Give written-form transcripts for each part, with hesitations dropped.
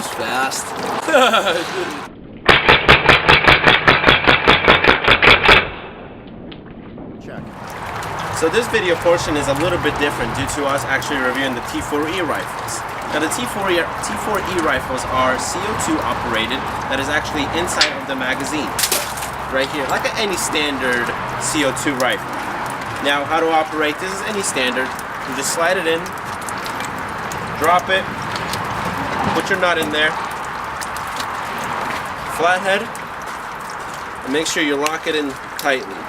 was fast. Check. So this video portion is a little bit different due to us actually reviewing the T4E rifles. Now the T4E rifles are CO2 operated, that is actually inside of the magazine. Right here, like any standard CO2 rifle. Now how to operate this is any standard. You just slide it in, drop it, put your nut in there, flathead, and make sure you lock it in tightly.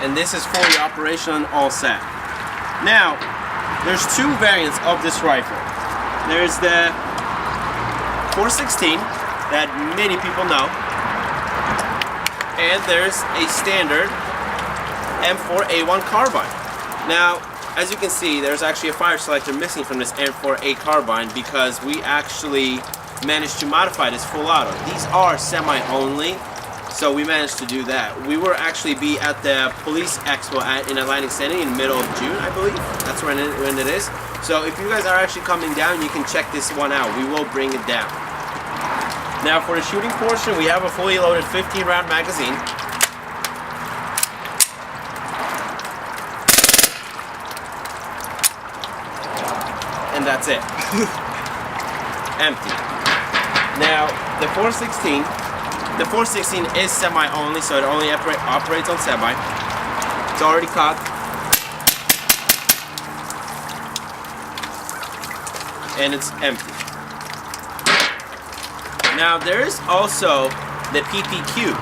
And this is fully operational and all set. Now, there's two variants of this rifle. There's the 416 that many people know, and there's a standard M4a1 Carbine. Now, as you can see, there's actually a fire selector missing from this M4a Carbine because we actually managed to modify this full auto. These are semi-only, so we managed to do that. We will actually be at the police expo in Atlantic City in the middle of June, I believe. That's when it is. So if you guys are actually coming down, you can check this one out. We will bring it down. Now for the shooting portion, we have a fully loaded 15-round magazine. And that's it. Empty. Now the 416 is semi-only, so it only operates on semi. It's already cocked. And it's empty. Now there is also the Epq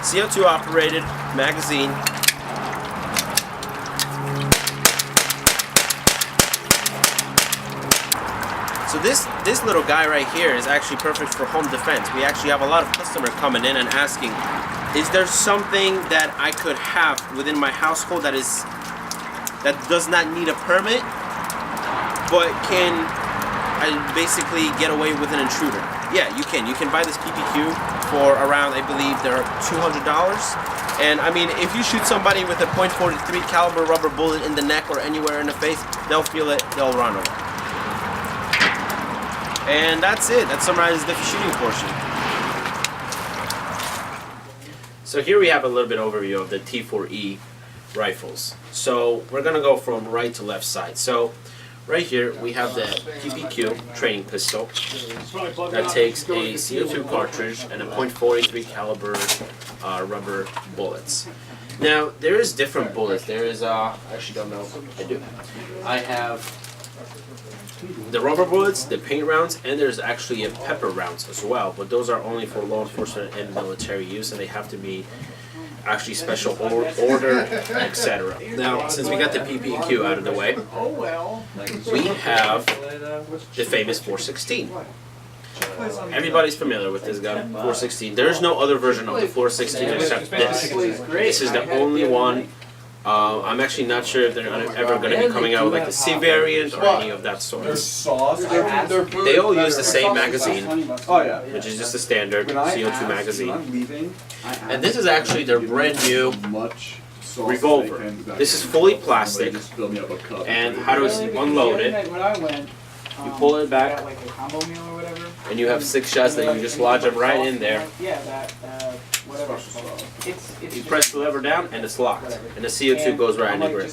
CO2 operated magazine. So this little guy right here is actually perfect for home defense. We actually have a lot of customers coming in and asking, is there something that I could have within my household that does not need a permit, but can I basically get away with an intruder? Yeah, you can. You can buy this Epq for around, I believe, they're $200. And I mean, if you shoot somebody with a .43 caliber rubber bullet in the neck or anywhere in the face, they'll feel it, they'll run away. And that's it. That summarizes the shooting portion. So here we have a little bit overview of the T4E rifles. So we're going to go from right to left side. So right here we have the Epq training pistol that takes a CO2 cartridge and a .43 caliber rubber bullets. Now there is different bullets. There is I actually don't know if I do. I have the rubber bullets, the paint rounds, and there's actually a pepper rounds as well, but those are only for law enforcement and military use, and they have to be actually special order, etc. Now, since we got the Epq out of the way, we have the famous 416. Everybody's familiar with this gun, 416. There's no other version of the 416 except this. This is the only one. I'm actually not sure if they're ever going to be coming out with like the C variant or any of that sort. They all use the same magazine, which is just a standard CO2 magazine. And this is actually their brand new revolver. This is fully plastic, and how to unload it, you pull it back, and you have 6 shots that you just lodge them right in there. You press the lever down and it's locked, and the CO2 goes right in the grip.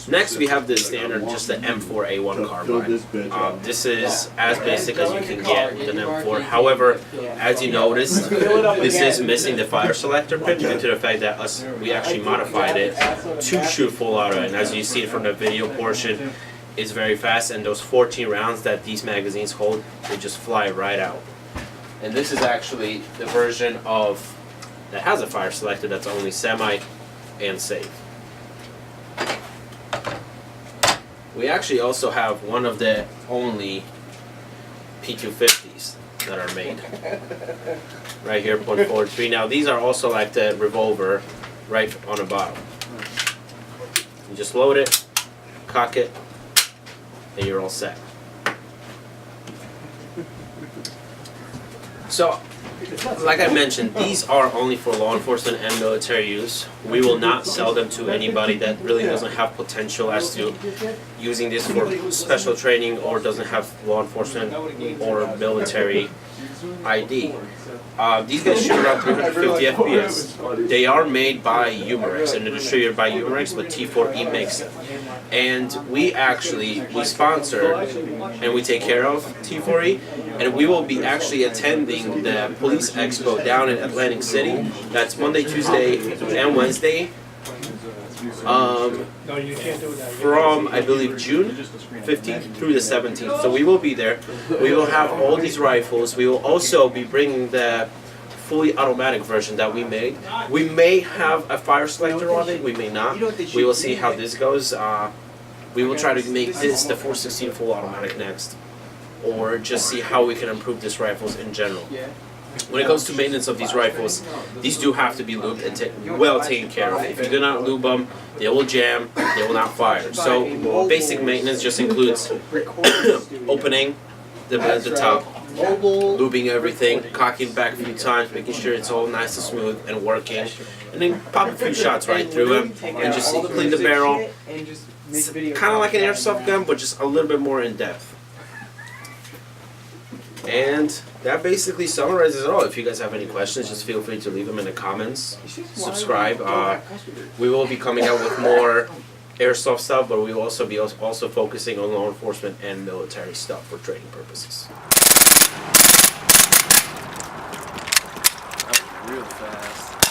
Next we have the standard, just the M4a1 Carbine. This is as basic as you can get with an M4. However, as you noticed, this is missing the fire selector pin due to the fact that we actually modified it to shoot full auto, and as you see from the video portion, it's very fast, and those 14 rounds that these magazines hold, they just fly right out. And this is actually the version of that has a fire selector that's only semi and safe. We actually also have one of the only P250s that are made. Right here, .43. Now these are also like the revolver right on the bottom. You just load it, cock it, and you're all set. So like I mentioned, these are only for law enforcement and military use. We will not sell them to anybody that really doesn't have potential as to using this for special training or doesn't have law enforcement or military ID. These guys shoot around 350 FPS. They are made by Umarex and they're distributed by Umarex, but T4E makes them. And we sponsor and we take care of T4E, and we will be actually attending the Police Expo down in Atlantic City. That's Monday, Tuesday, and Wednesday. From I believe June 15th through the 17th. So we will be there. We will have all these rifles. We will also be bringing the fully automatic version that we made. We may have a fire selector on it. We may not. We will see how this goes. We will try to make this the 416 full automatic next, or just see how we can improve these rifles in general. When it comes to maintenance of these rifles, these do have to be lubed and well taken care of. If you do not lube them, they will jam, they will not fire. So basic maintenance just includes opening the top, lubing everything, cocking back a few times, making sure it's all nice and smooth and working, and then pop a few shots right through them and just clean the barrel. It's kind of like an airsoft gun, but just a little bit more in depth. And that basically summarizes it all. If you guys have any questions, just feel free to leave them in the comments. Subscribe. We will be coming out with more airsoft stuff, but we will also be focusing on law enforcement and military stuff for training purposes. That was real fast.